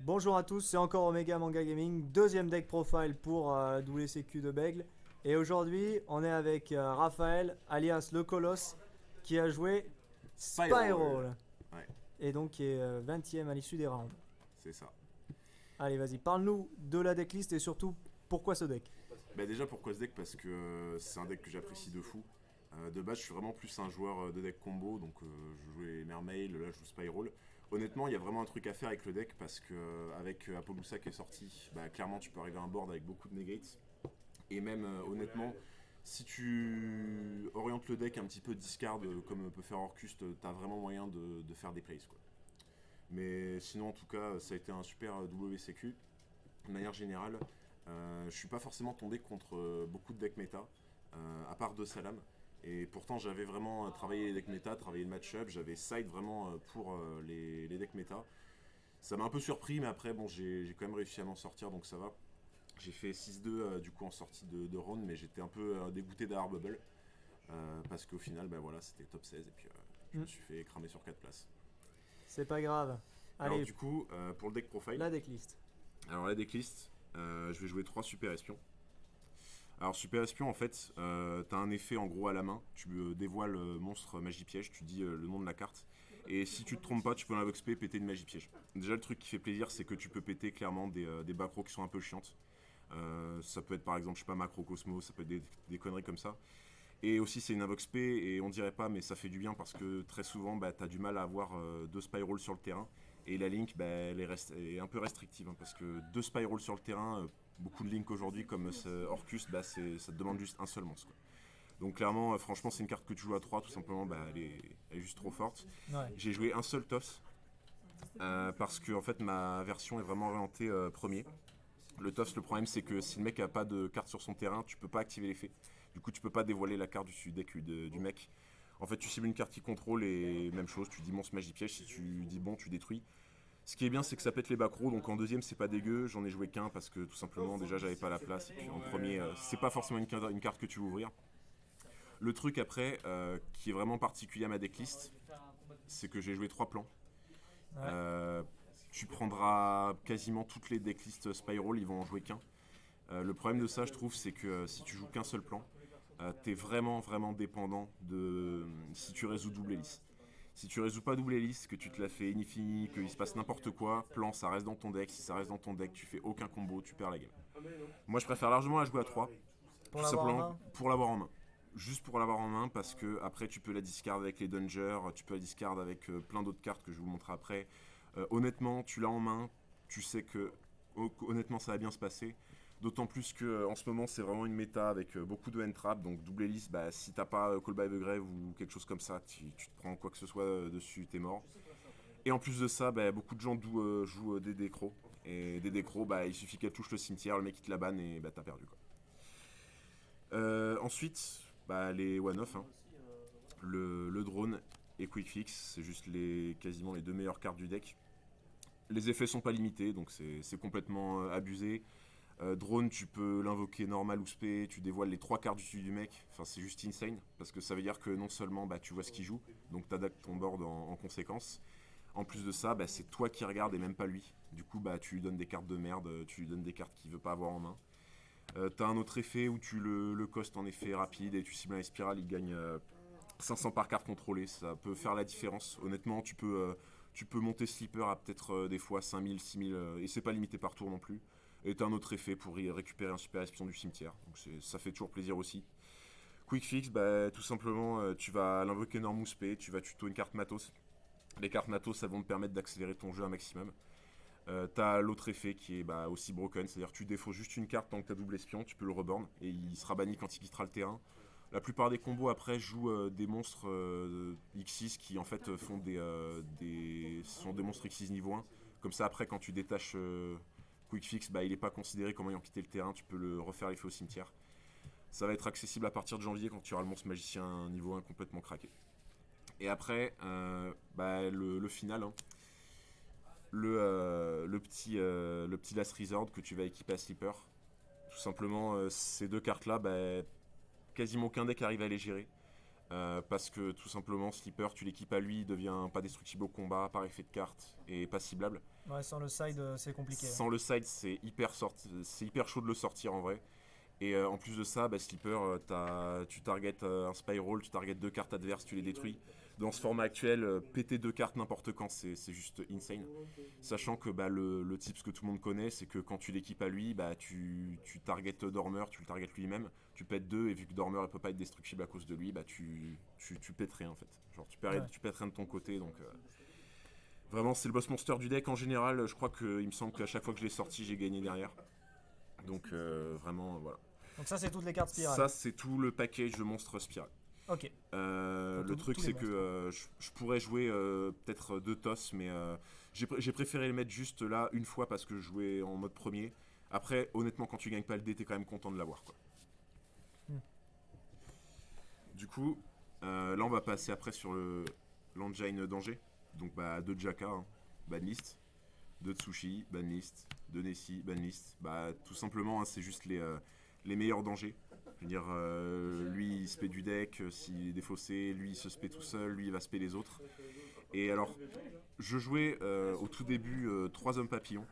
Bonjour à tous, c'est encore Omega Manga Gaming, deuxième deck profile pour WCQ de Bègle. Et aujourd'hui, on est avec Raphaël, alias le Colosse, qui a joué Spiral. Spiral. Ouais, Et donc qui est 20ème à l'issue des rounds. c'est ça. Allez, vas-y, parle-nous de la decklist et surtout pourquoi ce deck. Bah déjà pourquoi ce deck? Parce que c'est un deck que j'apprécie de fou. De base je suis vraiment plus un joueur de deck combo, donc je jouais Mermail, là je joue Spiral. Honnêtement il y a vraiment un truc à faire avec le deck parce que avec Apollousa qui est sorti, bah clairement tu peux arriver à un board avec beaucoup de negates. Et même honnêtement, si tu orientes le deck un petit peu discard comme peut faire Orcust, t'as vraiment moyen de faire des plays quoi. Mais sinon en tout cas ça a été un super WCQ. De manière générale, je suis pas forcément tombé contre beaucoup de decks méta, à part de Salam. Et pourtant, j'avais vraiment travaillé les decks méta, travaillé le match-up, j'avais side vraiment pour les decks méta. Ça m'a un peu surpris, mais après, bon, j'ai quand même réussi à m'en sortir, donc ça va. J'ai fait 6-2 du coup en sortie de round, mais j'étais un peu dégoûté d'Air Bubble, parce qu'au final, bah, voilà, c'était top 16, et puis je me Hmm, suis fait cramer sur 4 places. c'est pas grave. Alors Allez, du coup, pour le deck profile, la decklist. alors la decklist, je vais jouer 3 super espions. Alors Super Espion en fait, t'as un effet en gros à la main, tu dévoiles monstre magie piège, tu dis le nom de la carte, et si tu te trompes pas, tu peux dans la box P péter une magie piège. Déjà le truc qui fait plaisir c'est que tu peux péter clairement des macros qui sont un peu chiantes. Ça peut être par exemple, je sais pas, Macro Cosmos, ça peut être des conneries comme ça. Et aussi c'est une invox P et on dirait pas mais ça fait du bien parce que très souvent bah, t'as du mal à avoir deux Spyral sur le terrain et la link bah, est un peu restrictive hein, parce que deux Spyral sur le terrain, beaucoup de links aujourd'hui comme Orcus, bah, ça te demande juste un seul monstre quoi. Donc clairement franchement c'est une carte que tu joues à 3 tout simplement, bah, elle est juste trop forte. Ouais. J'ai joué un seul toss parce que en fait ma version est vraiment orientée premier. Le TOS, le problème, c'est que si le mec a pas de carte sur son terrain, tu peux pas activer l'effet. Du coup, tu peux pas dévoiler la carte du deck du mec. En fait, tu cibles une carte qui contrôle et même chose, tu dis monstre magie piège. Si tu dis bon, tu détruis. Ce qui est bien, c'est que ça pète les backrows. Donc en deuxième, c'est pas dégueu. J'en ai joué qu'un parce que tout simplement, déjà, j'avais pas la place. Et puis en premier, c'est pas forcément une carte que tu veux ouvrir. Le truc après, qui est vraiment particulier à ma decklist, c'est que j'ai joué 3 plans. Ouais. Euh, Tu prendras quasiment toutes les decklists Spiral, ils vont en jouer qu'un. Le problème de ça, je trouve, c'est que si tu joues qu'un seul plan, t'es vraiment dépendant de si tu résous double hélice. Si tu résous pas double hélice, que tu te la fais infini, qu'il se passe n'importe quoi, plan ça reste dans ton deck. Si ça reste dans ton deck, tu fais aucun combo, tu perds la game. Moi, je préfère largement la jouer à 3, Pour tout l'avoir en simplement main. pour l'avoir en main. Juste pour l'avoir en main, parce que après tu peux la discard avec les dungers, tu peux la discard avec plein d'autres cartes que je vous montrerai après. Honnêtement, tu l'as en main, tu sais que honnêtement ça va bien se passer. D'autant plus que en ce moment c'est vraiment une méta avec beaucoup de hand-trap, donc double hélice, bah, si t'as pas Call by the Grave ou quelque chose comme ça, tu te prends quoi que ce soit dessus, t'es mort. Et en plus de ça, bah, beaucoup de gens jouent des décros. Et des décros, bah, il suffit qu'elle touche le cimetière, le mec il te la banne et bah, t'as perdu quoi. Ensuite, bah, les one-off, hein. Le drone et Quick Fix, c'est juste quasiment les deux meilleures cartes du deck. Les effets sont pas limités, donc c'est complètement abusé. Drone, tu peux l'invoquer normal ou spé, tu dévoiles les trois cartes du mec, enfin c'est juste insane, parce que ça veut dire que non seulement bah, tu vois ce qu'il joue, donc t'adaptes ton board en conséquence, en plus de ça, bah, c'est toi qui regardes et même pas lui. Du coup, bah, tu lui donnes des cartes de merde, tu lui donnes des cartes qu'il veut pas avoir en main. T'as un autre effet où tu le costes en effet rapide et tu cibles un spirale, il gagne 500 par carte contrôlée, ça peut faire la différence. Honnêtement, tu peux monter Sleeper à peut-être des fois 5000, 6000, et c'est pas limité par tour non plus. Et t'as un autre effet pour y récupérer un super espion du cimetière, donc ça fait toujours plaisir aussi. Quick Fix, bah, tout simplement, tu vas l'invoquer Normous P, tu vas tuto une carte matos. Les cartes matos, elles vont te permettre d'accélérer ton jeu un maximum. T'as l'autre effet qui est bah, aussi broken, c'est-à-dire que tu défausses juste une carte tant que t'as double espion, tu peux le reborn et il sera banni quand il quittera le terrain. La plupart des combos après jouent des monstres X6 qui en fait font sont des monstres X6 niveau 1. Comme ça après quand tu détaches Quick Fix, bah, il est pas considéré comme ayant quitté le terrain, tu peux le refaire l'effet au cimetière. Ça va être accessible à partir de janvier quand tu auras le monstre magicien niveau 1 complètement craqué. Et après, bah, le final, hein, le petit Last Resort que tu vas équiper à Sleeper. Tout simplement, ces deux cartes-là, bah, quasiment aucun deck arrive à les gérer. Parce que tout simplement, Sleeper, tu l'équipes à lui, il devient pas destructible au combat, par effet de carte et pas ciblable. Ouais, sans le side, c'est compliqué. Sans le side, c'est hyper chaud de le sortir en vrai. Et en plus de ça, Sleeper, tu targetes un Spiral, tu targetes 2 cartes adverses, tu les détruis. Dans ce format actuel, péter 2 cartes n'importe quand, c'est juste insane. Sachant que le tips que tout le monde connaît, c'est que quand tu l'équipes à lui, tu targetes Dormer, tu le targetes lui-même, tu pètes 2, et vu que Dormer ne peut pas être destructible à cause de lui, tu pètes rien en fait. Genre Ouais. tu pètes rien de ton côté, donc vraiment c'est le boss monster du deck en général. Je crois qu'il me semble qu'à chaque fois que je l'ai sorti, j'ai gagné derrière. Donc vraiment voilà. Donc ça, c'est toutes les cartes spirales. Ça, c'est tout le package de monstres Spiral. Ok. Le truc, tous les c'est que je pourrais jouer peut-être 2 TOS, mais j'ai préféré le mettre juste là une fois parce que je jouais en mode premier. Après, honnêtement, quand tu gagnes pas le dé, t'es quand même content de l'avoir, quoi. Hmm. Du coup, là, on va passer après sur l'engine danger. Donc, 2 Jaka, hein, banlist. 2 Tsushi, banlist. 2 Nessie, banlist. Tout simplement, hein, c'est juste les meilleurs dangers. Je veux dire, lui il spé du deck, s'il est défaussé, lui il se spé tout seul, lui il va spé les autres. Et alors, je jouais au tout début 3 hommes papillons,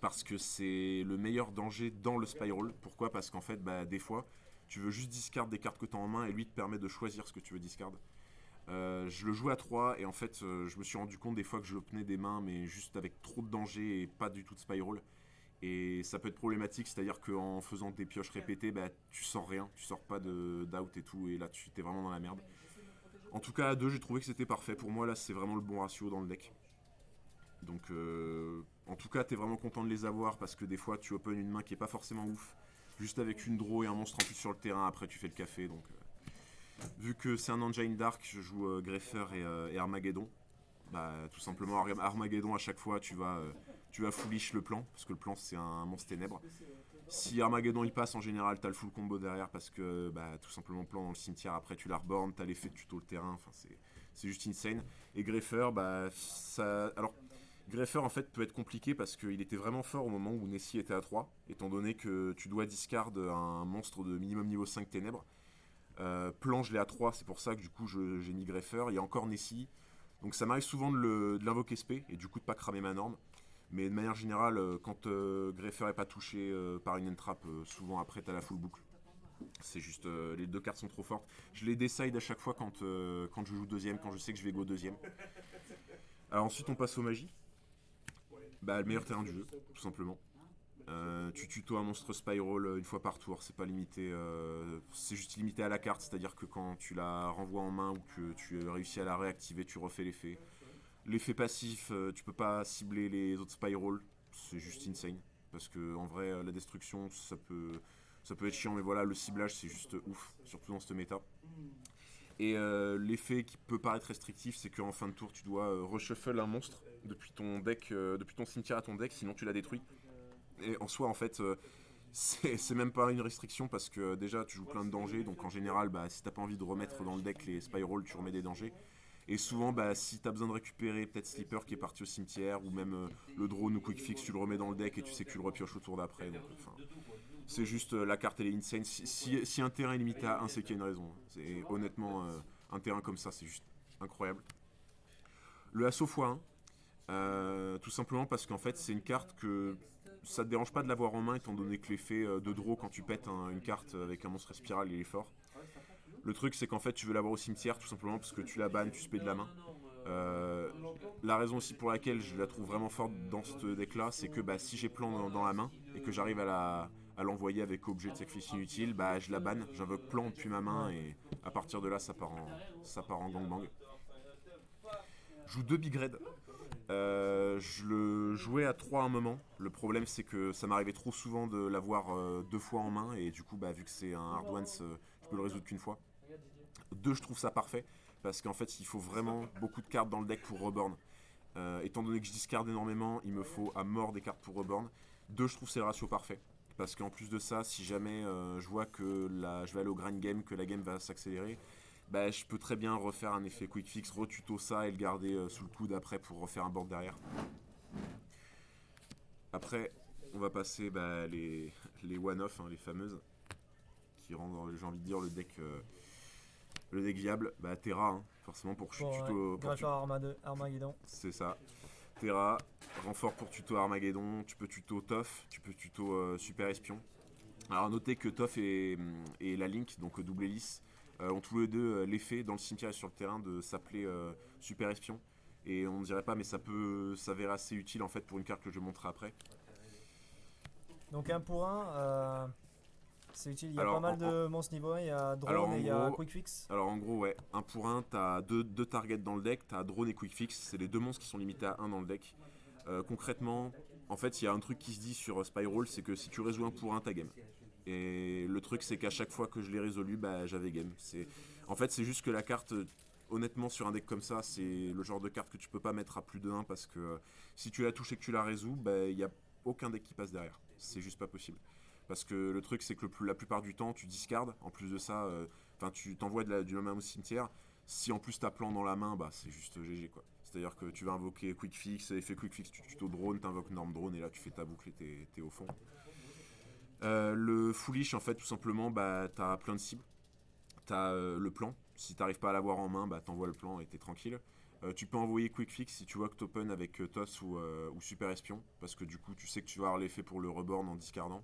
parce que c'est le meilleur danger dans le Spiral. Pourquoi? Parce qu'en fait, des fois, tu veux juste discard des cartes que tu as en main, et lui te permet de choisir ce que tu veux discard. Je le jouais à 3, et en fait, je me suis rendu compte des fois que je obtenais des mains, mais juste avec trop de danger et pas du tout de Spiral. Et ça peut être problématique, c'est-à-dire qu'en faisant des pioches répétées, tu sors rien, tu sors pas d'out et tout, et là tu t'es vraiment dans la merde. En tout cas, à 2, j'ai trouvé que c'était parfait. Pour moi, là, c'est vraiment le bon ratio dans le deck. Donc, en tout cas, t'es vraiment content de les avoir parce que des fois, tu open une main qui est pas forcément ouf. Juste avec une draw et un monstre en plus sur le terrain, après tu fais le café. Donc, vu que c'est un engine dark, je joue Greffer et Armageddon. Tout simplement, Armageddon, à chaque fois, tu vas foolish le plan, parce que le plan, c'est un monstre ténèbre. Si Armageddon il passe, en général, t'as le full combo derrière, parce que tout simplement, plan dans le cimetière, après tu la rebornes, t'as l'effet de tuto le terrain, enfin, c'est juste insane. Et Greffer, ça. Alors, Greffer, en fait, peut être compliqué parce qu'il était vraiment fort au moment où Nessie était à 3, étant donné que tu dois discard un monstre de minimum niveau 5 ténèbres. Plan, je l'ai à 3, c'est pour ça que du coup, j'ai mis Greffer. Il y a encore Nessie. Donc ça m'arrive souvent de l'invoquer spé et du coup de pas cramer ma norme. Mais de manière générale, quand Greffer est pas touché par une entrap, souvent après t'as la full boucle. C'est juste, les 2 cartes sont trop fortes. Je les décide à chaque fois quand je joue deuxième, quand je sais que je vais go deuxième. Alors ensuite on passe aux magies. Le meilleur terrain du jeu, tout simplement. Tu tutos un monstre Spiral une fois par tour, c'est pas limité, c'est juste limité à la carte, c'est-à-dire que quand tu la renvoies en main ou que tu réussis à la réactiver, tu refais l'effet. L'effet passif, tu peux pas cibler les autres Spiral, c'est juste insane. Parce que en vrai, la destruction, ça peut être chiant, mais voilà, le ciblage, c'est juste ouf, surtout dans cette méta. Et l'effet qui peut paraître restrictif, c'est qu'en fin de tour, tu dois reshuffle un monstre depuis ton deck, depuis ton cimetière à ton deck, sinon tu l'as détruit. Et en soi, en fait, c'est même pas une restriction parce que déjà tu joues plein de dangers, donc en général, si t'as pas envie de remettre dans le deck les Spiral, tu remets des dangers. Et souvent, si t'as besoin de récupérer peut-être Sleeper qui est parti au cimetière, ou même le drone ou Quick Fix, tu le remets dans le deck et tu sais que tu le repioches au tour d'après. Donc, c'est juste la carte elle est insane. Si un terrain est limité à 1, c'est qu'il y a une raison. C'est honnêtement un terrain comme ça, c'est juste incroyable. Le assaut x1, tout simplement parce qu'en fait c'est une carte que ça te dérange pas de l'avoir en main étant donné que l'effet de draw quand tu pètes une carte avec un monstre spiral il est fort. Le truc c'est qu'en fait tu veux l'avoir au cimetière tout simplement parce que tu la bannes, tu spé de la main. La raison aussi pour laquelle je la trouve vraiment forte dans ce deck là, c'est que si j'ai plan dans la main et que j'arrive à l'envoyer avec objet de sacrifice inutile, je la banne, j'invoque plan depuis ma main et à partir de là ça part en gangbang. Je joue 2 Big Red. Je le jouais à 3 à un moment. Le problème c'est que ça m'arrivait trop souvent de l'avoir 2 fois en main et du coup vu que c'est un hard ones, je peux le résoudre qu'une fois. 2 je trouve ça parfait parce qu'en fait il faut vraiment beaucoup de cartes dans le deck pour reborn. Étant donné que je discarde énormément, il me faut à mort des cartes pour reborn. 2 je trouve c'est le ratio parfait. Parce qu'en plus de ça, si jamais je vois que je vais aller au grind game, que la game va s'accélérer, je peux très bien refaire un effet quick fix, retuto ça et le garder sous le coude après pour refaire un board derrière. Après, on va passer les one-off, les fameuses, qui rendent, j'ai envie de dire, le deck viable. Terra, forcément pour Greffer Armageddon. C'est ça. Terra, renfort pour tuto Armageddon, tu peux tuto Toff, tu peux tuto Super Espion. Alors notez que Toff et la Link, donc double hélice, ont tous les deux l'effet dans le cimetière et sur le terrain de s'appeler Super Espion. Et on ne dirait pas, mais ça peut s'avérer assez utile en fait pour une carte que je montrerai après. Donc 1 pour 1, c'est utile. Il y a Alors, pas mal de monstres niveau 1, il y a Drone et il y a Quick Fix. Alors en gros, ouais, 1 pour 1, t'as deux targets dans le deck, t'as Drone et Quick Fix, c'est les deux monstres qui sont limités à 1 dans le deck. Concrètement, en fait, il y a un truc qui se dit sur Spiral, c'est que si tu résous 1 pour 1, t'as game. Et le truc, c'est qu'à chaque fois que je l'ai résolu, bah, j'avais game. En fait, c'est juste que la carte, honnêtement, sur un deck comme ça, c'est le genre de carte que tu peux pas mettre à plus de 1 parce que si tu la touches et que tu la résous, bah, il n'y a aucun deck qui passe derrière. C'est juste pas possible. Parce que le truc, c'est que la plupart du temps, tu discardes. En plus de ça, tu t'envoies du main au cimetière. Si en plus t'as plan dans la main, bah c'est juste GG quoi. C'est-à-dire que tu vas invoquer Quick Fix, effet Quick Fix, tu tuto drone, t'invoques Norm Drone et là tu fais ta boucle et t'es au fond. Le Foolish, en fait, tout simplement, bah t'as plein de cibles. T'as le plan. Si t'arrives pas à l'avoir en main, bah t'envoies le plan et t'es tranquille. Tu peux envoyer Quick Fix si tu vois que t'open avec Toss ou Super Espion. Parce que du coup, tu sais que tu vas avoir l'effet pour le reborn en discardant.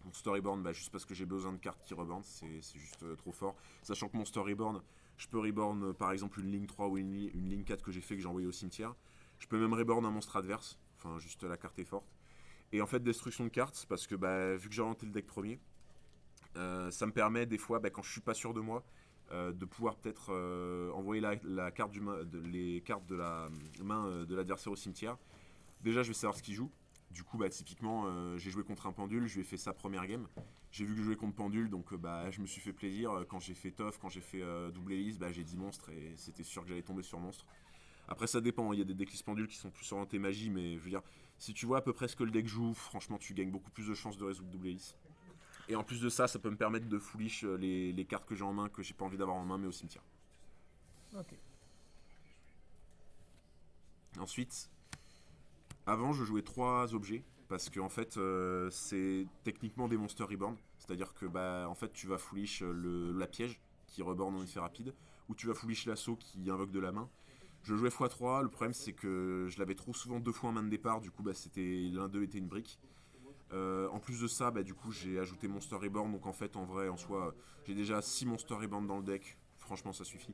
Mon Storyborn, bah, juste parce que j'ai besoin de cartes qui reborn, c'est juste trop fort. Sachant que mon Storyborn, je peux reborn par exemple une ligne 3 ou une ligne 4 que j'ai fait, que j'ai envoyé au cimetière. Je peux même reborn un monstre adverse, enfin juste la carte est forte. Et en fait, destruction de cartes, parce que bah, vu que j'ai orienté le deck premier, ça me permet des fois, bah, quand je suis pas sûr de moi, de pouvoir peut-être envoyer la carte les cartes de la main de l'adversaire au cimetière. Déjà, je vais savoir ce qu'il joue. Du coup, bah, typiquement, j'ai joué contre un pendule, je lui ai fait sa première game. J'ai vu que je jouais contre pendule, donc bah, je me suis fait plaisir. Quand j'ai fait Toff, quand j'ai fait double hélice, bah, j'ai dit monstre et c'était sûr que j'allais tomber sur monstre. Après, ça dépend, il y a des decks pendules qui sont plus orientés magie, mais je veux dire, si tu vois à peu près ce que le deck joue, franchement, tu gagnes beaucoup plus de chances de résoudre double hélice. Et en plus de ça, ça peut me permettre de foolish les cartes que j'ai en main, que j'ai pas envie d'avoir en main, mais au cimetière. Ok. Ensuite, avant, je jouais 3 objets parce que en fait, c'est techniquement des Monster Reborn. C'est-à-dire que bah, en fait, tu vas foolish la piège qui reborn en effet rapide, ou tu vas foolish l'assaut qui invoque de la main. Je jouais x3, le problème c'est que je l'avais trop souvent 2 fois en main de départ, du coup bah, l'un d'eux était une brique. En plus de ça, bah, du coup j'ai ajouté Monster Reborn, donc en fait en vrai en soi j'ai déjà 6 Monster Reborn dans le deck, franchement ça suffit.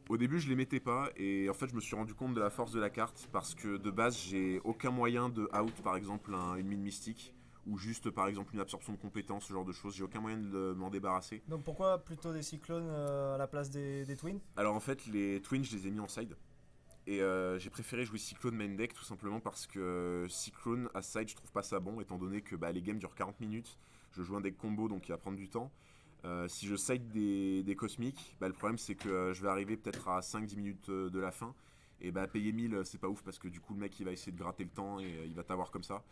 Au début, je les mettais pas et en fait, je me suis rendu compte de la force de la carte parce que de base, j'ai aucun moyen de out, par exemple, une mine mystique ou juste, par exemple, une absorption de compétences, ce genre de choses. J'ai aucun moyen de m'en débarrasser. Donc pourquoi plutôt des cyclones à la place des twins? Alors en fait, les twins, je les ai mis en side. Et j'ai préféré jouer Cyclone main deck tout simplement parce que Cyclone à side, je trouve pas ça bon étant donné que bah, les games durent 40 minutes. Je joue un deck combo donc il va prendre du temps. Si je side des cosmiques, bah, le problème c'est que je vais arriver peut-être à 5-10 minutes de la fin. Et bah payer 1000 c'est pas ouf parce que du coup le mec il va essayer de gratter le temps et il va t'avoir comme ça.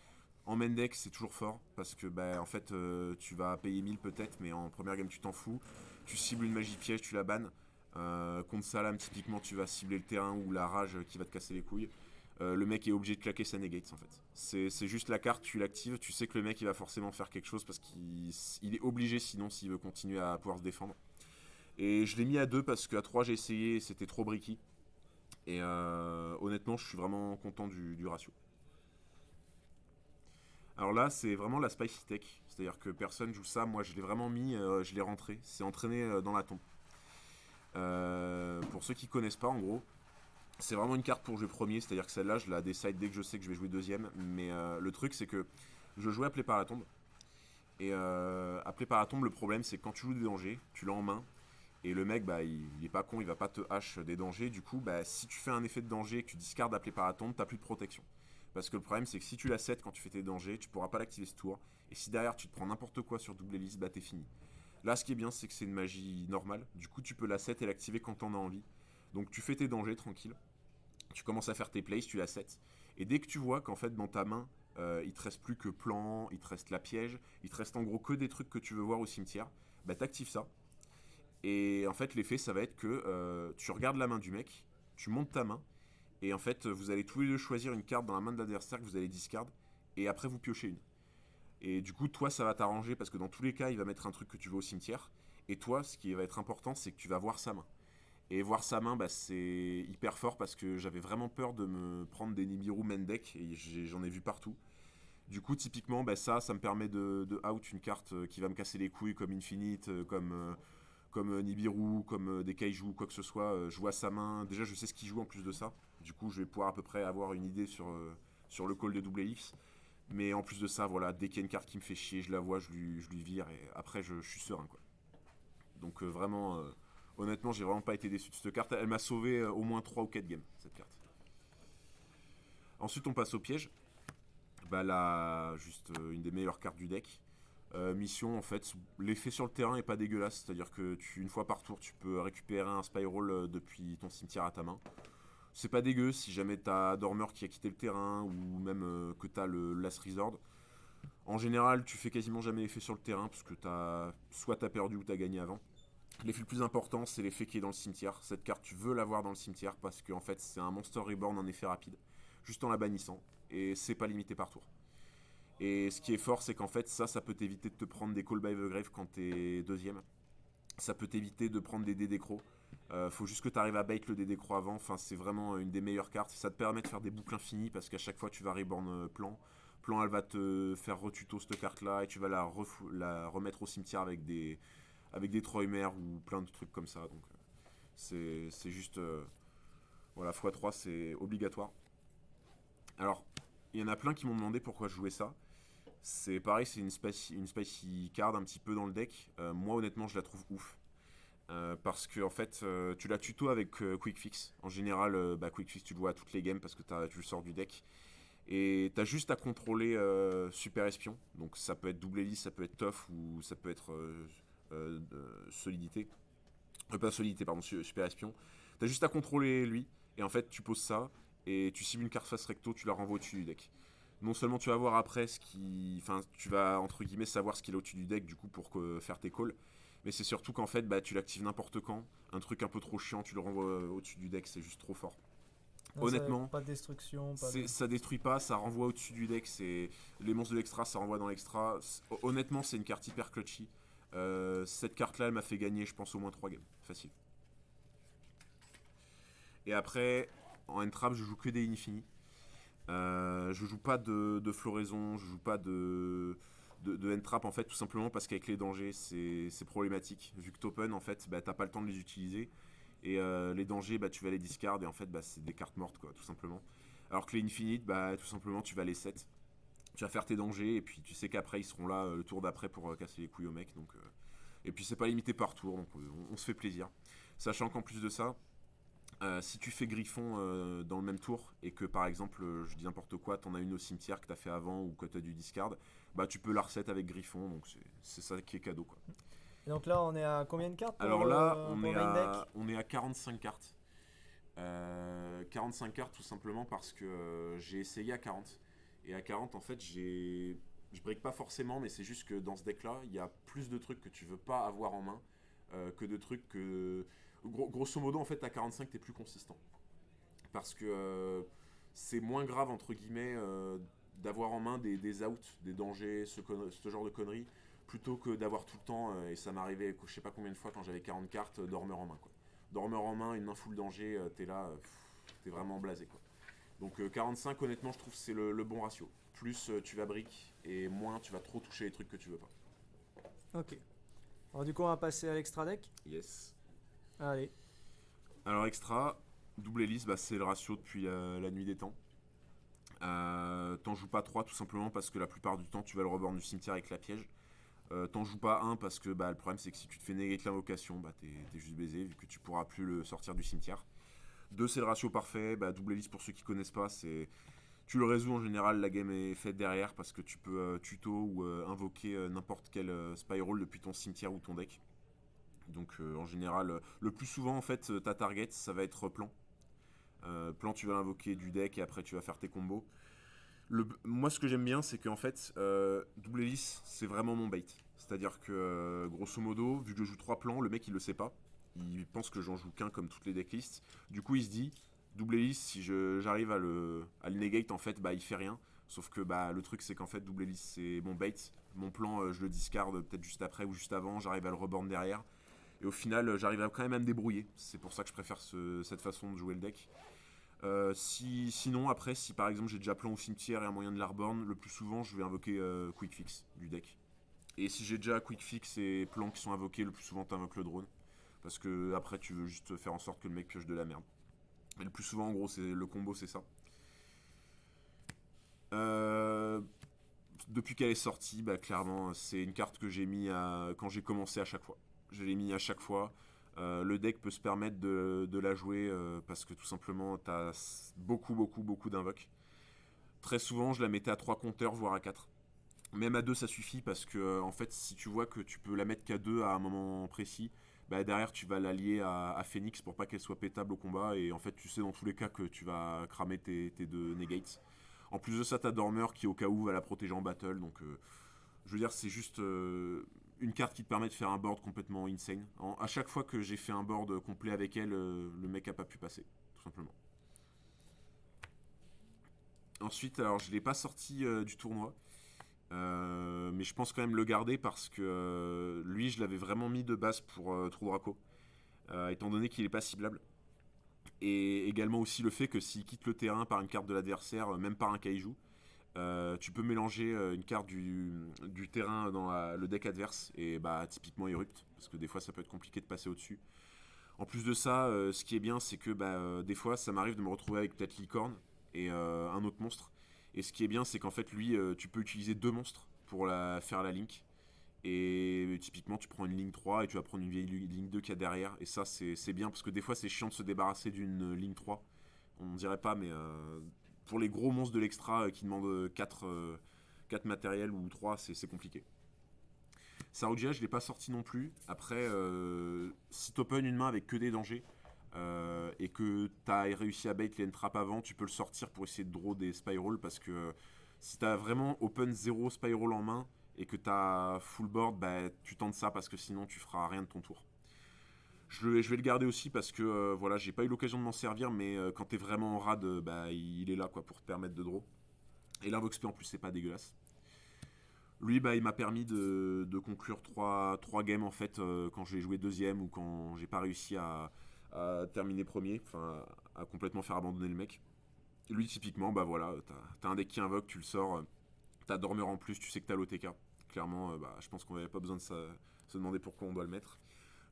En main deck c'est toujours fort parce que bah en fait tu vas payer 1000 peut-être mais en première game tu t'en fous. Tu cibles une magie piège, tu la bannes. Contre Salam typiquement tu vas cibler le terrain ou la rage qui va te casser les couilles. Le mec est obligé de claquer sa negate en fait. C'est juste la carte, tu l'actives, tu sais que le mec il va forcément faire quelque chose parce qu'il est obligé sinon s'il veut continuer à pouvoir se défendre. Et je l'ai mis à 2 parce qu'à 3 j'ai essayé et c'était trop bricky. Et honnêtement je suis vraiment content du ratio. Alors là c'est vraiment la Spicy Tech, c'est-à-dire que personne joue ça, moi je l'ai vraiment mis, je l'ai rentré, c'est entraîné dans la tombe. Pour ceux qui connaissent pas en gros, c'est vraiment une carte pour jouer premier, c'est-à-dire que celle-là, je la décide dès que je sais que je vais jouer deuxième. Mais le truc, c'est que je jouais appelé par la tombe. Et appelé par la tombe, le problème, c'est que quand tu joues des dangers, tu l'as en main. Et le mec, bah, il est pas con, il va pas te hache des dangers. Du coup, bah, si tu fais un effet de danger et que tu discardes appelé par la tombe, t'as plus de protection. Parce que le problème, c'est que si tu la 7 quand tu fais tes dangers, tu pourras pas l'activer ce tour. Et si derrière tu te prends n'importe quoi sur double hélice, bah t'es fini. Là, ce qui est bien, c'est que c'est une magie normale. Du coup, tu peux la 7 et l'activer quand t'en as envie. Donc tu fais tes dangers tranquille. Tu commences à faire tes plays, tu la 7. Et dès que tu vois qu'en fait dans ta main, il te reste plus que plan, il te reste la piège, il te reste en gros que des trucs que tu veux voir au cimetière, bah t'actives ça. Et en fait l'effet ça va être que tu regardes la main du mec, tu montes ta main, et en fait vous allez tous les deux choisir une carte dans la main de l'adversaire que vous allez discard, et après vous piochez une. Et du coup toi ça va t'arranger parce que dans tous les cas il va mettre un truc que tu veux au cimetière, et toi ce qui va être important c'est que tu vas voir sa main. Et voir sa main, bah, c'est hyper fort parce que j'avais vraiment peur de me prendre des Nibiru main deck et j'en ai vu partout. Du coup, typiquement, bah, ça me permet de out une carte qui va me casser les couilles comme Infinite, comme Nibiru, comme des Kaiju, quoi que ce soit. Je vois sa main, déjà je sais ce qu'il joue en plus de ça. Du coup, je vais pouvoir à peu près avoir une idée sur le call de double Elix. Mais en plus de ça, voilà, dès qu'il y a une carte qui me fait chier, je la vois, je lui vire et après je suis serein, quoi. Donc vraiment, honnêtement, j'ai vraiment pas été déçu de cette carte. Elle m'a sauvé au moins 3 ou 4 games, cette carte. Ensuite, on passe au piège. Bah là, juste une des meilleures cartes du deck. Mission, en fait, l'effet sur le terrain est pas dégueulasse. C'est-à-dire que une fois par tour, tu peux récupérer un Spiral depuis ton cimetière à ta main. C'est pas dégueu si jamais t'as Dormeur qui a quitté le terrain ou même que t'as le Last Resort. En général, tu fais quasiment jamais l'effet sur le terrain parce que soit t'as perdu ou t'as gagné avant. L'effet le plus important, c'est l'effet qui est dans le cimetière. Cette carte, tu veux l'avoir dans le cimetière parce qu'en fait, c'est un Monster Reborn en effet rapide, juste en la bannissant. Et c'est pas limité par tour. Et ce qui est fort, c'est qu'en fait, ça peut t'éviter de te prendre des Call by the Grave quand t'es deuxième. Ça peut t'éviter de prendre des DD Crocs. Faut juste que tu arrives à bait le DD Croc avant. Enfin, c'est vraiment une des meilleures cartes. Ça te permet de faire des boucles infinies parce qu'à chaque fois, tu vas reborn plan. Plan, elle va te faire retuto cette carte-là et tu vas la remettre au cimetière avec des Troymer ou plein de trucs comme ça. Donc, c'est juste. Voilà, x3, c'est obligatoire. Alors, il y en a plein qui m'ont demandé pourquoi je jouais ça. C'est pareil, c'est une spicy card un petit peu dans le deck. Moi, honnêtement, je la trouve ouf. Parce que en fait, tu la tuto avec Quick Fix. En général, Quick Fix, tu le vois à toutes les games parce que tu le sors du deck. Et t'as juste à contrôler Super Espion. Donc ça peut être double hélice, ça peut être tough ou ça peut être solidité. Pas solidité, pardon, Super Espion. T'as juste à contrôler lui. Et en fait, tu poses ça et tu cibles une carte face recto, tu la renvoies au-dessus du deck. Non seulement tu vas voir après ce qui. Enfin, tu vas entre guillemets savoir ce qu'il est au-dessus du deck du coup pour faire tes calls. Mais c'est surtout qu'en fait, tu l'actives n'importe quand. Un truc un peu trop chiant, tu le renvoies au-dessus du deck, c'est juste trop fort. Non, Honnêtement, pas de destruction, pas de... ça détruit pas, ça renvoie au-dessus du deck. C'est les monstres de l'extra, ça renvoie dans l'extra. Honnêtement, c'est une carte hyper clutchy. Cette carte-là, elle m'a fait gagner, je pense, au moins 3 games. Facile. Et après, en end-trap, je joue que des Infini. Je joue pas de floraison, je joue pas de end-trap en fait, tout simplement parce qu'avec les dangers, c'est problématique. Vu que t'open, en fait, t'as pas le temps de les utiliser. Et les dangers, tu vas les discard et en fait, c'est des cartes mortes, quoi, tout simplement. Alors que les Infinite, tout simplement, tu vas les set. Tu vas faire tes dangers et puis tu sais qu'après, ils seront là le tour d'après pour casser les couilles au mec. Donc, et puis, c'est pas limité par tour, donc on se fait plaisir. Sachant qu'en plus de ça, si tu fais Griffon dans le même tour et que par exemple, je dis n'importe quoi, t'en as une au cimetière que t'as fait avant ou que t'as du discard, tu peux la reset avec Griffon, donc c'est ça qui est cadeau, quoi. Et donc là, on est à combien de cartes Alors là, pour le main deck? on est à 45 cartes. 45 cartes tout simplement parce que j'ai essayé à 40. Et à 40, en fait, je break pas forcément, mais c'est juste que dans ce deck-là, il y a plus de trucs que tu veux pas avoir en main que de trucs que. Grosso modo, en fait, à 45, t'es plus consistant. Parce que c'est moins grave, entre guillemets, d'avoir en main des outs, des dangers, ce genre de conneries, plutôt que d'avoir tout le temps, et ça m'arrivait, je sais pas combien de fois quand j'avais 40 cartes, dormeur en main, quoi. Dormeur en main, une main full danger, t'es là, t'es vraiment blasé, quoi. Donc 45, honnêtement, je trouve que c'est le bon ratio. Plus tu vas brick, et moins tu vas trop toucher les trucs que tu veux pas. Ok. Alors du coup, on va passer à l'extra deck. Yes. Allez. Alors extra, double hélice, c'est le ratio depuis la nuit des temps. T'en joues pas 3 tout simplement parce que la plupart du temps tu vas le reborn du cimetière avec la piège. T'en joues pas un parce que le problème c'est que si tu te fais negate l'invocation, t'es juste baisé vu que tu pourras plus le sortir du cimetière. 2 c'est le ratio parfait, double hélice pour ceux qui connaissent pas, c'est tu le résous en général, la game est faite derrière parce que tu peux tuto ou invoquer n'importe quel spiral depuis ton cimetière ou ton deck. Donc en général, le plus souvent en fait ta target ça va être plan. Plan tu vas l'invoquer du deck et après tu vas faire tes combos. Moi ce que j'aime bien c'est qu'en fait double hélice c'est vraiment mon bait. C'est-à-dire que grosso modo, vu que je joue 3 plans, le mec il le sait pas. Il pense que j'en joue qu'un comme toutes les decklists. Du coup il se dit, double hélice si j'arrive à le negate en fait il fait rien. Sauf que le truc c'est qu'en fait double hélice c'est mon bait. Mon plan je le discard peut-être juste après ou juste avant, j'arrive à le reborn derrière. Et au final, j'arrive quand même à me débrouiller. C'est pour ça que je préfère cette façon de jouer le deck. Sinon, après, si par exemple j'ai déjà plan au cimetière et un moyen de l'Arborn, le plus souvent je vais invoquer Quick Fix du deck. Et si j'ai déjà Quick Fix et plans qui sont invoqués, le plus souvent t'invoques le drone. Parce que après tu veux juste faire en sorte que le mec pioche de la merde. Et le plus souvent en gros c'est le combo c'est ça. Euh, Depuis qu'elle est sortie, bah, clairement c'est une carte que j'ai mis quand j'ai commencé à chaque fois. Je l'ai mis à chaque fois. Le deck peut se permettre de la jouer parce que tout simplement t'as beaucoup d'invoques. Très souvent je la mettais à 3 compteurs voire à 4. Même à 2 ça suffit parce que en fait si tu vois que tu peux la mettre qu'à 2 à un moment précis, bah derrière tu vas l'allier à Phoenix pour pas qu'elle soit pétable au combat et en fait tu sais dans tous les cas que tu vas cramer tes 2 negates. En plus de ça t'as Dormer qui au cas où va la protéger en battle donc je veux dire c'est juste une carte qui te permet de faire un board complètement insane. À chaque fois que j'ai fait un board complet avec elle, le mec a pas pu passer tout simplement. Ensuite alors je l'ai pas sorti du tournoi. Mais je pense quand même le garder parce que lui, je l'avais vraiment mis de base pour True Draco, étant donné qu'il est pas ciblable. Et également aussi le fait que s'il quitte le terrain par une carte de l'adversaire, même par un kaiju, tu peux mélanger une carte du terrain dans le deck adverse et bah typiquement Erupt, parce que des fois ça peut être compliqué de passer au-dessus. En plus de ça, ce qui est bien, c'est que des fois ça m'arrive de me retrouver avec peut-être Licorne et un autre monstre. Et ce qui est bien, c'est qu'en fait, lui, tu peux utiliser 2 monstres pour faire la link. Et typiquement, tu prends une ligne 3 et tu vas prendre une vieille ligne 2 qu'il y a derrière. Et ça, c'est bien parce que des fois, c'est chiant de se débarrasser d'une ligne 3. On ne dirait pas, mais pour les gros monstres de l'extra qui demandent 4 matériels ou 3, c'est compliqué. Sarudia, je ne l'ai pas sorti non plus. Après, si tu opens une main avec que des dangers, et que tu as réussi à bait les trap avant, tu peux le sortir pour essayer de draw des Spiral parce que si tu as vraiment open 0 Spiral en main et que tu as full board, bah, tu tentes ça parce que sinon tu feras rien de ton tour. Je vais le garder aussi parce que voilà, j'ai pas eu l'occasion de m'en servir, mais quand t'es vraiment en rad, bah, il est là quoi pour te permettre de draw. Et l'invoque spé en plus, c'est pas dégueulasse. Lui, bah, il m'a permis de conclure 3 games en fait quand j'ai joué deuxième ou quand j'ai pas réussi à terminer premier, enfin à complètement faire abandonner le mec. Et lui, typiquement, bah voilà, t'as un deck qui invoque, tu le sors, t'as dormeur en plus, tu sais que t'as l'OTK. Clairement, bah, je pense qu'on n'avait pas besoin de se demander pourquoi on doit le mettre.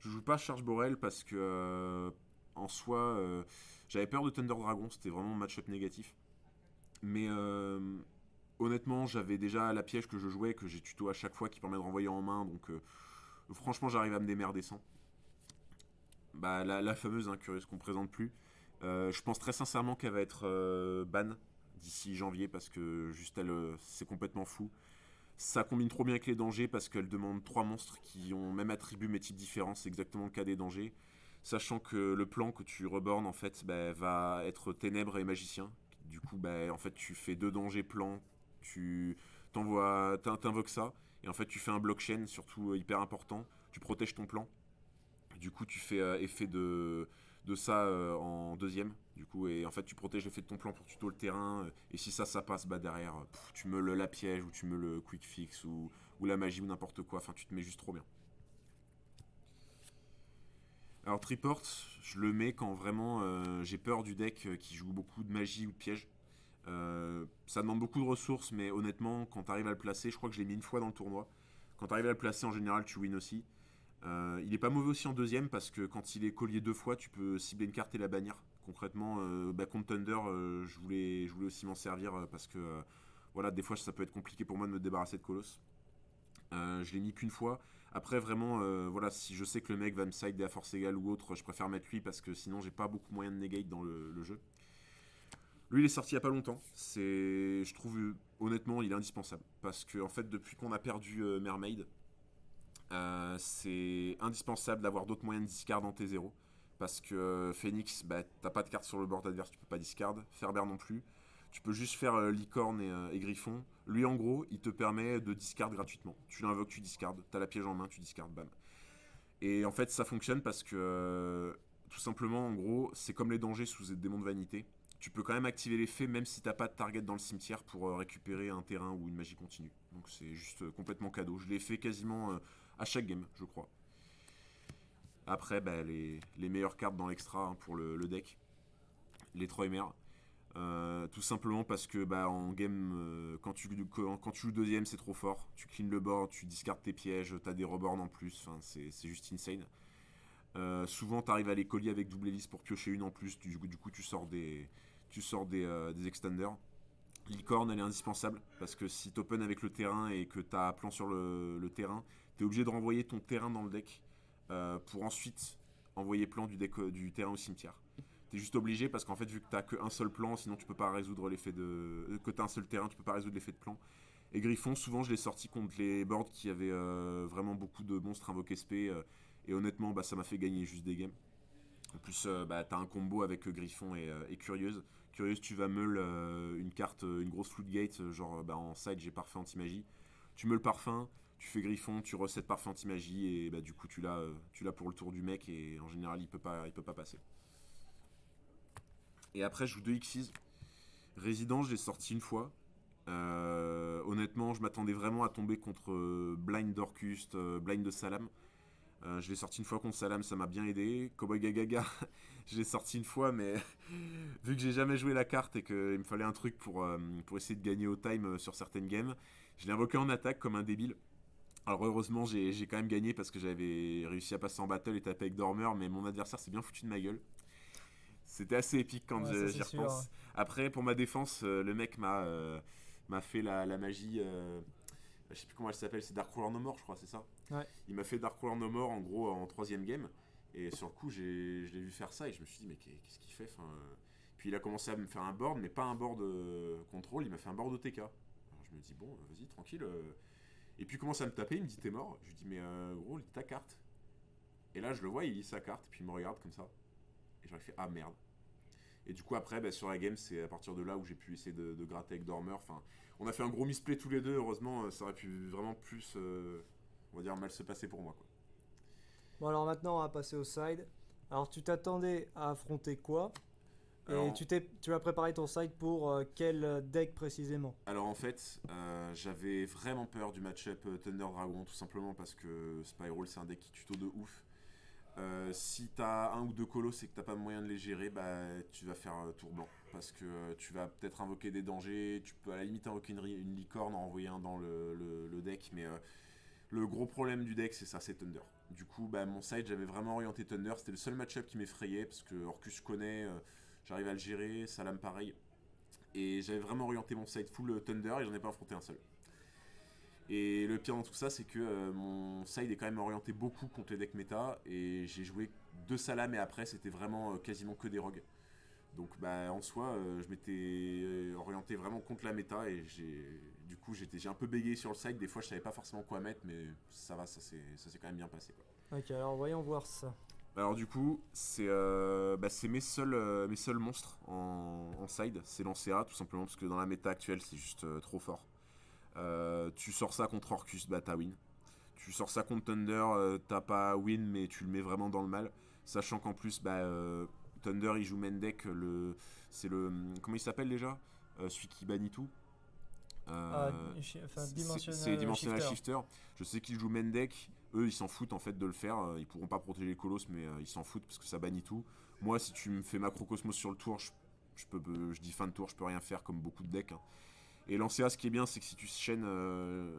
Je joue pas Charge Borel parce que en soi, j'avais peur de Thunder Dragon, c'était vraiment un match-up négatif. Mais honnêtement, j'avais déjà la piège que je jouais, que j'ai tuto à chaque fois qui permet de renvoyer en main, donc franchement, j'arrive à me démerder sans. Bah, la fameuse curieuse qu'on présente plus. Je pense très sincèrement qu'elle va être ban d'ici janvier parce que juste elle, c'est complètement fou. Ça combine trop bien avec les dangers parce qu'elle demande 3 monstres qui ont même attribut mais types différents, c'est exactement le cas des dangers. Sachant que le plan que tu rebornes en fait bah, va être ténèbres et magicien. Du coup bah, en fait tu fais 2 dangers plans, tu t'invoques ça et en fait tu fais un blockchain surtout hyper important, tu protèges ton plan. Du coup, tu fais effet de ça en deuxième. Du coup, et en fait, tu protèges l'effet de ton plan pour tuto le terrain. Et si ça passe, bah derrière, tu me la piège ou tu me le quick fix ou la magie ou n'importe quoi. Enfin, tu te mets juste trop bien. Alors, Triport, je le mets quand vraiment j'ai peur du deck qui joue beaucoup de magie ou de piège. Ça demande beaucoup de ressources, mais honnêtement, quand tu arrives à le placer, je crois que je l'ai mis une fois dans le tournoi. Quand tu arrives à le placer, en général, tu win aussi. Il est pas mauvais aussi en deuxième parce que quand il est collier 2 fois, tu peux cibler une carte et la bannir. Concrètement, contre Thunder, je voulais aussi m'en servir parce que voilà, des fois ça peut être compliqué pour moi de me débarrasser de Colosse. Je l'ai mis qu'une fois. Après, vraiment, voilà, si je sais que le mec va me side à force égale ou autre, je préfère mettre lui parce que sinon j'ai pas beaucoup moyen de negate dans le jeu. Lui, il est sorti il y a pas longtemps. Je trouve, honnêtement, il est indispensable parce que en fait, depuis qu'on a perdu Mermaid, c'est indispensable d'avoir d'autres moyens de discard dans T0. Parce que Phoenix, bah, t'as pas de carte sur le board adverse, tu peux pas discard. Ferber non plus. Tu peux juste faire Licorne et Griffon. Lui, en gros, il te permet de discard gratuitement. Tu l'invoques, tu discardes. T'as la piège en main, tu discardes, bam. Et en fait, ça fonctionne parce que, tout simplement, en gros, c'est comme les dangers sous des démons de vanité. Tu peux quand même activer l'effet même si t'as pas de target dans le cimetière pour récupérer un terrain ou une magie continue. Donc c'est juste complètement cadeau. Je l'ai fait quasiment à chaque game, je crois. Après, les meilleures cartes dans l'extra hein, pour le deck, les Troymer. Tout simplement parce que en game, quand tu joues deuxième, c'est trop fort. Tu clean le board, tu discardes tes pièges, t'as des rebords en plus. Enfin, c'est juste insane. Souvent, t'arrives à les coller avec double hélice pour piocher une en plus. Du coup, tu sors des extenders. Licorne, elle est indispensable parce que si t'open avec le terrain et que t'as plan sur le terrain, t'es obligé de renvoyer ton terrain dans le deck pour ensuite envoyer plan du terrain au cimetière. T'es juste obligé parce qu'en fait, vu que t'as qu'un seul plan, sinon tu peux pas résoudre l'effet de. Que t'as un seul terrain, tu peux pas résoudre l'effet de plan. Et Griffon, souvent je l'ai sorti contre les boards qui avaient vraiment beaucoup de monstres invoqués SP. Et honnêtement, ça m'a fait gagner juste des games. En plus, t'as un combo avec Griffon et Curieuse. Curieuse, tu vas meule une carte, une grosse Floodgate, genre en side j'ai parfait anti-magie. Tu meules parfum, tu fais Griffon, tu recets parfait anti-magie et du coup tu l'as pour le tour du mec et en général il peut pas passer. Et après, je joue 2 Xyz. Résident, je l'ai sorti une fois. Honnêtement, je m'attendais vraiment à tomber contre Blind d'Orcust, Blind de Salam. Je l'ai sorti une fois contre Salam, ça m'a bien aidé. Cowboy Gagaga, je l'ai sorti une fois, mais vu que j'ai jamais joué la carte et qu'il me fallait un truc pour essayer de gagner au time sur certaines games, je l'ai invoqué en attaque comme un débile. Alors heureusement, j'ai quand même gagné parce que j'avais réussi à passer en battle et taper avec Dormeur, mais mon adversaire s'est bien foutu de ma gueule. C'était assez épique quand Ouais, ça j'y c'est sûr. repense. Après, pour ma défense, le mec m'a fait la magie. Je sais plus comment elle s'appelle, c'est Darkroller No More, je crois, c'est ça. Ouais. Il m'a fait Darkroller No More en gros en troisième game. Et sur le coup, je l'ai vu faire ça et je me suis dit, mais qu'est-ce qu'il fait Puis il a commencé à me faire un board, mais pas un board contrôle, il m'a fait un board OTK. Alors je me dis, bon, vas-y, tranquille. Et puis il commence à me taper, il me dit, t'es mort. Je lui dis, mais gros, lis ta carte. Et là, je le vois, il lit sa carte, puis il me regarde comme ça. Et j'aurais fait, ah merde. Et du coup, après, sur la game, c'est à partir de là où j'ai pu essayer de gratter avec Dormeur. Enfin, on a fait un gros misplay tous les deux. Heureusement, ça aurait pu vraiment plus, on va dire, mal se passer pour moi. Quoi. Bon, alors maintenant, on va passer au side. Alors, tu t'attendais à affronter quoi? Et Alors, tu as préparé ton side pour quel deck précisément? alors en fait, j'avais vraiment peur du match-up Thunder Dragon, tout simplement parce que Spiral, c'est un deck qui tuto de ouf. Si t'as un ou deux colos et que t'as pas moyen de les gérer, tu vas faire tour blanc. Parce que tu vas peut-être invoquer des dangers, tu peux à la limite invoquer une licorne, en envoyer un dans le deck, mais le gros problème du deck c'est ça, c'est Thunder. Du coup, mon side j'avais vraiment orienté Thunder, c'était le seul match-up qui m'effrayait, parce que Orcus je connais, j'arrive à le gérer, Salam pareil. Et j'avais vraiment orienté mon side full Thunder et j'en ai pas affronté un seul. Et le pire dans tout ça, c'est que mon side est quand même orienté beaucoup contre les decks méta. Et j'ai joué 2 Salam et après, c'était vraiment quasiment que des rogues. Donc en soi, je m'étais orienté vraiment contre la méta. Et du coup, j'ai un peu bégayé sur le side. Des fois, je savais pas forcément quoi mettre. Mais ça va, ça s'est quand même bien passé. Quoi. Ok, alors voyons voir ça. Alors du coup, c'est mes seuls monstres en side. C'est Lancea, tout simplement parce que dans la méta actuelle, c'est juste trop fort. Tu sors ça contre Orcus, t'as win. Tu sors ça contre Thunder, t'as pas win, mais tu le mets vraiment dans le mal. Sachant qu'en plus, Thunder il joue main deck, c'est le. Comment il s'appelle déjà celui qui bannit tout. Ah, enfin, C'est Dimensional Shifter. Shifter. Je sais qu'ils jouent main deck. Eux, ils s'en foutent en fait de le faire. Ils pourront pas protéger les colos, mais ils s'en foutent parce que ça bannit tout. Moi, si tu me fais Macrocosmos sur le tour, je dis fin de tour, je peux rien faire comme beaucoup de decks. Hein. Et Lancea, ce qui est bien, c'est que si tu chaînes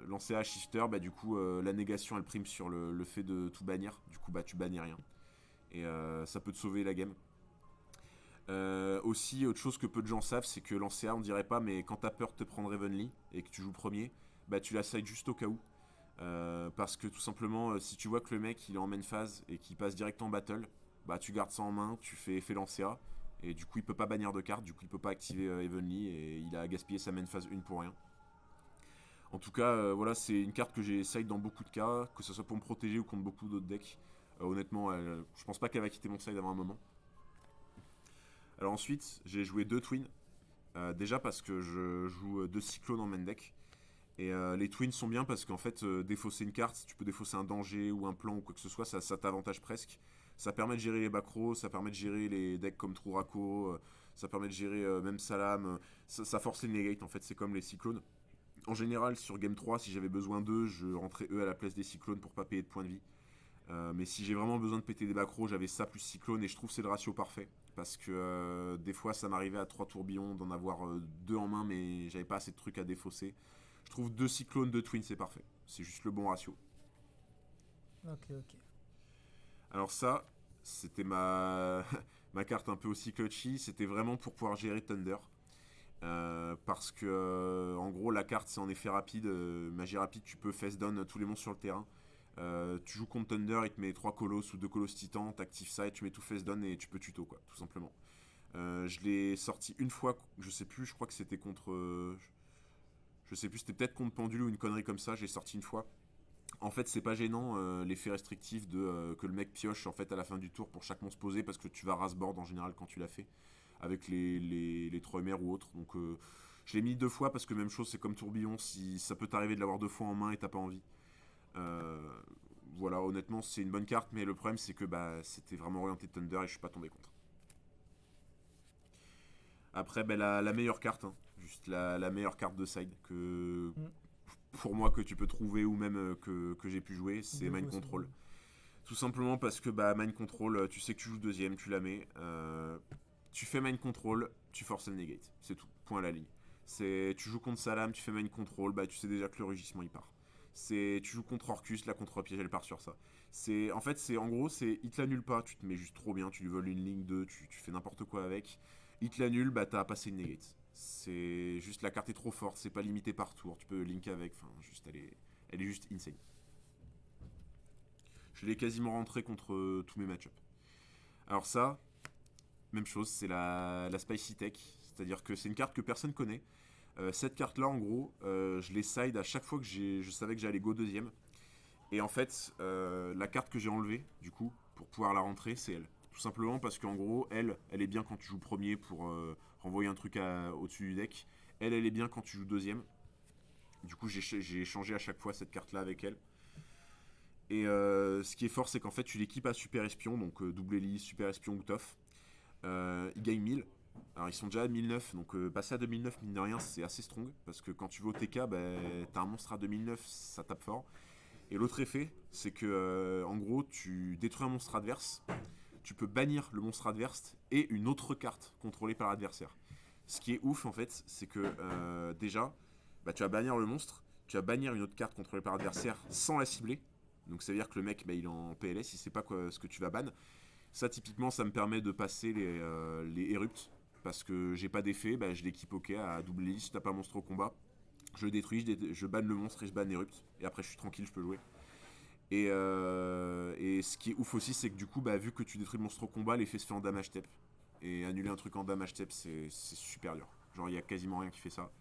Lancea Shifter, du coup, la négation elle prime sur le fait de tout bannir. Du coup, tu bannis rien. Et ça peut te sauver la game. Aussi, autre chose que peu de gens savent, c'est que Lancea, on dirait pas, mais quand t'as peur de te prendre Heavenly et que tu joues premier, tu la side juste au cas où. Parce que tout simplement, si tu vois que le mec il est en main phase et qu'il passe direct en battle, tu gardes ça en main, tu fais effet Lancea. Et du coup, il peut pas bannir de carte, du coup, il peut pas activer Heavenly et il a gaspillé sa main phase 1 pour rien. En tout cas, voilà, c'est une carte que j'ai side dans beaucoup de cas, que ce soit pour me protéger ou contre beaucoup d'autres decks. Honnêtement, je pense pas qu'elle va quitter mon side avant un moment. Alors ensuite, j'ai joué 2 Twins. Déjà parce que je joue 2 Cyclones en main deck. Et les Twins sont bien parce qu'en fait, défausser une carte, si tu peux défausser un danger ou un plan ou quoi que ce soit, ça t'avantage presque. Ça permet de gérer les backrows, ça permet de gérer les decks comme Truraco, ça permet de gérer même Salam. Ça force les negate en fait, c'est comme les cyclones. En général, sur Game 3, si j'avais besoin d'eux, je rentrais eux à la place des cyclones pour pas payer de points de vie. Mais si j'ai vraiment besoin de péter des macros, j'avais ça plus cyclone et je trouve que c'est le ratio parfait. Parce que des fois ça m'arrivait à 3 tourbillons d'en avoir 2 en main mais j'avais pas assez de trucs à défausser. Je trouve 2 cyclones, 2 twins c'est parfait. C'est juste le bon ratio. Ok, ok. Alors ça, c'était ma carte un peu aussi clutchy. C'était vraiment pour pouvoir gérer Thunder. Parce que en gros la carte c'est en effet rapide, magie rapide, tu peux face down tous les monstres sur le terrain. Tu joues contre Thunder, il te met 3 colosses ou 2 colosses titans, t'actives ça et tu mets tout face down et tu peux tuto quoi, tout simplement. Je l'ai sorti une fois, je sais plus, je crois que c'était contre. Je sais plus, c'était peut-être contre Pendule ou une connerie comme ça, j'ai sorti une fois. En fait, c'est pas gênant l'effet restrictif de que le mec pioche en fait à la fin du tour pour chaque monstre posé parce que tu vas rasboard en général quand tu l'as fait avec les Troemer ou autres. Donc je l'ai mis 2 fois parce que même chose, c'est comme Tourbillon, si ça peut t'arriver de l'avoir 2 fois en main et t'as pas envie. Euh, voilà, honnêtement, c'est une bonne carte, mais le problème c'est que bah, c'était vraiment orienté Thunder et je suis pas tombé contre. Après, bah, la meilleure carte, hein, juste la meilleure carte de side que Mm. pour moi que tu peux trouver ou même que j'ai pu jouer, c'est De Mind vous, c'est Control. bon. Tout simplement parce que bah, Mind Control, tu sais que tu joues deuxième, tu la mets. Tu fais Mind Control, tu forces le negate. C'est tout. Point à la ligne. Tu joues contre Salam, tu fais Mind Control, bah, tu sais déjà que le rugissement il part. Tu joues contre Orcus, la contre-piège elle part sur ça. En fait, en gros, il te l'annule pas, tu te mets juste trop bien, tu lui voles une ligne 2, tu fais n'importe quoi avec. Il te l'annule, bah t'as passé une negate. C'est juste la carte est trop forte, c'est pas limité par tour, tu peux link avec, enfin, juste elle est juste insane. Je l'ai quasiment rentré contre tous mes match-ups. Alors ça, même chose, c'est la Spicy Tech. C'est-à-dire que c'est une carte que personne connaît. Cette carte-là, en gros, je l'ai side à chaque fois que je savais que j'allais go deuxième. Et en fait, la carte que j'ai enlevée, du coup, pour pouvoir la rentrer, c'est elle. Tout simplement parce qu'en gros, elle est bien quand tu joues premier pour renvoyer un truc au-dessus du deck. Elle est bien quand tu joues deuxième. Du coup, j'ai changé à chaque fois cette carte-là avec elle. Et ce qui est fort, c'est qu'en fait, tu l'équipes à Super Espion, donc double hélice, Super Espion ou Toff. Ils gagnent 1000. Alors, ils sont déjà à 1009, donc passer à 2009, mine de rien, c'est assez strong. Parce que quand tu vas au TK, bah, t'as un monstre à 2009, ça tape fort. Et l'autre effet, c'est que en gros, tu détruis un monstre adverse, tu peux bannir le monstre adverse et une autre carte contrôlée par l'adversaire. Ce qui est ouf, en fait, c'est que déjà, bah, tu vas bannir le monstre, tu vas bannir une autre carte contrôlée par l'adversaire sans la cibler. Donc ça veut dire que le mec, bah, il est en PLS, il sait pas ce que tu vas ban. Ça, typiquement, ça me permet de passer les érupts. Parce que j'ai pas d'effet, bah, je l'équipe OK à double hélice, je tape un monstre au combat. Je le détruis, je banne le monstre et je banne Erupt. Et après, je suis tranquille, je peux jouer. Et ce qui est ouf aussi, c'est que du coup, bah, vu que tu détruis le monstre au combat, l'effet se fait en damage step. Et annuler un truc en damage step, c'est super dur. Genre, il y a quasiment rien qui fait ça.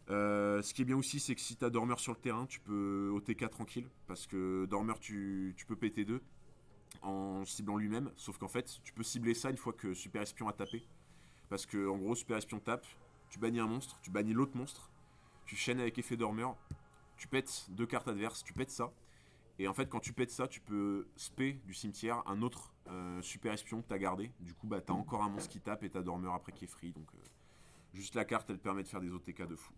Ce qui est bien aussi, c'est que si t'as Dormeur sur le terrain, tu peux OTK tranquille. Parce que Dormeur, tu peux péter 2 en ciblant lui-même. Sauf qu'en fait, tu peux cibler ça une fois que Super Espion a tapé. Parce que, en gros, Super Espion tape, tu bannis un monstre, tu bannis l'autre monstre, tu chaînes avec effet Dormeur, tu pètes 2 cartes adverses, tu pètes ça. Et en fait, quand tu pètes ça, tu peux spé du cimetière un autre Super Espion que t'as gardé. Du coup, bah, t'as encore un monstre qui tape et t'as Dormeur après qui est free. Donc, juste la carte, elle permet de faire des OTK de fou.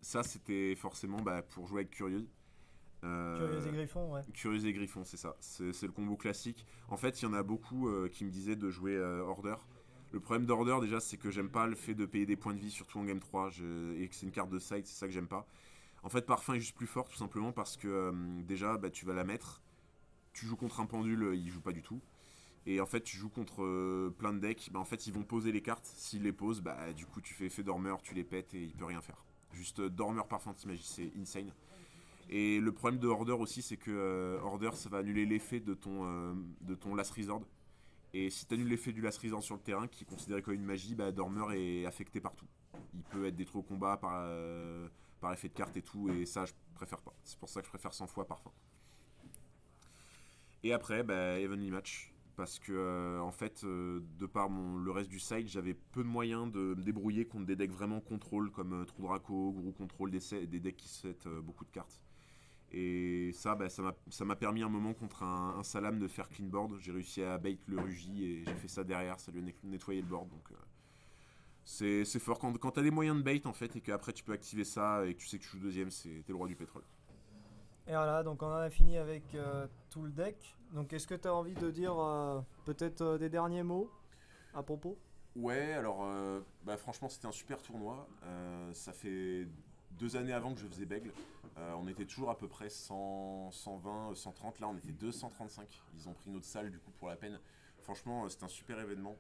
Ça, c'était forcément bah, pour jouer avec Curieuse. Curieux et Griffon, ouais. Curieuse et Griffon, c'est ça. C'est le combo classique. En fait, il y en a beaucoup qui me disaient de jouer Order. Le problème d'Order, déjà, c'est que j'aime pas le fait de payer des points de vie, surtout en game 3, et que c'est une carte de side, c'est ça que j'aime pas. En fait, Parfum est juste plus fort, tout simplement, parce que déjà, bah, tu vas la mettre. Tu joues contre un pendule, il joue pas du tout. Et en fait, tu joues contre plein de decks, bah, en fait, ils vont poser les cartes. S'ils les posent, bah, du coup, tu fais effet Dormeur, tu les pètes et il peut rien faire. Juste Dormeur Parfum Anti-Magie, c'est insane. Et le problème de Order aussi, c'est que Order, ça va annuler l'effet de ton Last Resort. Et si tu annules l'effet du Last Resort sur le terrain, qui est considéré comme une magie, bah, Dormeur est affecté partout. Il peut être détruit au combat par effet de carte et tout, et ça, je préfère pas. C'est pour ça que je préfère 100 fois Parfum. Et après, bah, Heavenly Match. Parce que, en fait, de par le reste du side, j'avais peu de moyens de me débrouiller contre des decks vraiment contrôle, comme Trou Draco, Gros Control, des decks qui set beaucoup de cartes. Et ça, bah, ça m'a permis un moment contre un Salam de faire clean board. J'ai réussi à bait le Rugy et j'ai fait ça derrière, ça lui a nettoyé le board. Donc c'est fort. Quand t'as des moyens de bait en fait et qu'après tu peux activer ça et que tu sais que tu joues deuxième, t'es le roi du pétrole. Et voilà, donc on en a fini avec tout le deck. Donc est-ce que tu as envie de dire peut-être des derniers mots à propos? Ouais, alors bah, franchement c'était un super tournoi. Ça fait 2 années avant que je faisais Bègle. On était toujours à peu près 100, 120, 130. Là on était 235. Ils ont pris notre salle du coup pour la peine. Franchement c'était un super événement.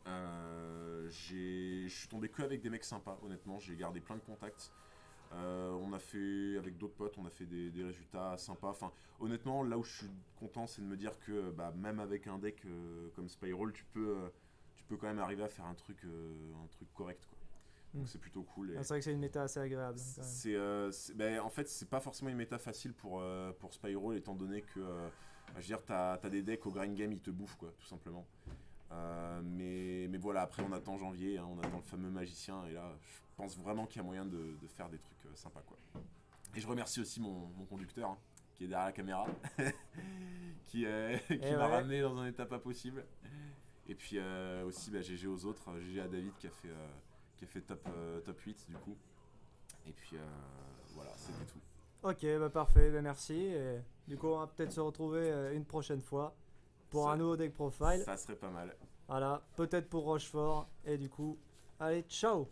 Je suis tombé que avec des mecs sympas, honnêtement. J'ai gardé plein de contacts. On a fait, avec d'autres potes, on a fait des résultats sympas. Enfin, honnêtement, là où je suis content, c'est de me dire que bah, même avec un deck comme Spiral, tu peux quand même arriver à faire un truc correct, quoi. Hmm. Donc c'est plutôt cool. Ah, c'est vrai que c'est une méta assez agréable, hein, quand même. Ben, en fait, c'est pas forcément une méta facile pour Spyro, étant donné que, je veux dire, t'as des decks au grind game, ils te bouffent, quoi, tout simplement. Mais voilà, après on attend janvier, hein, on attend le fameux magicien, et là, je pense vraiment qu'il y a moyen de faire des trucs sympas, quoi. Et je remercie aussi mon conducteur, hein, qui est derrière la caméra, qui Et m'a ouais, ramené dans un état pas possible. Et puis aussi bah, GG aux autres, GG à David qui a fait top 8 du coup. Et puis voilà, c'était tout. ok, bah parfait, bah merci. Et du coup, on va peut-être se retrouver une prochaine fois pour un Ça, nouveau deck profile. ça serait pas mal. Voilà, peut-être pour Rochefort. Et du coup, allez, ciao!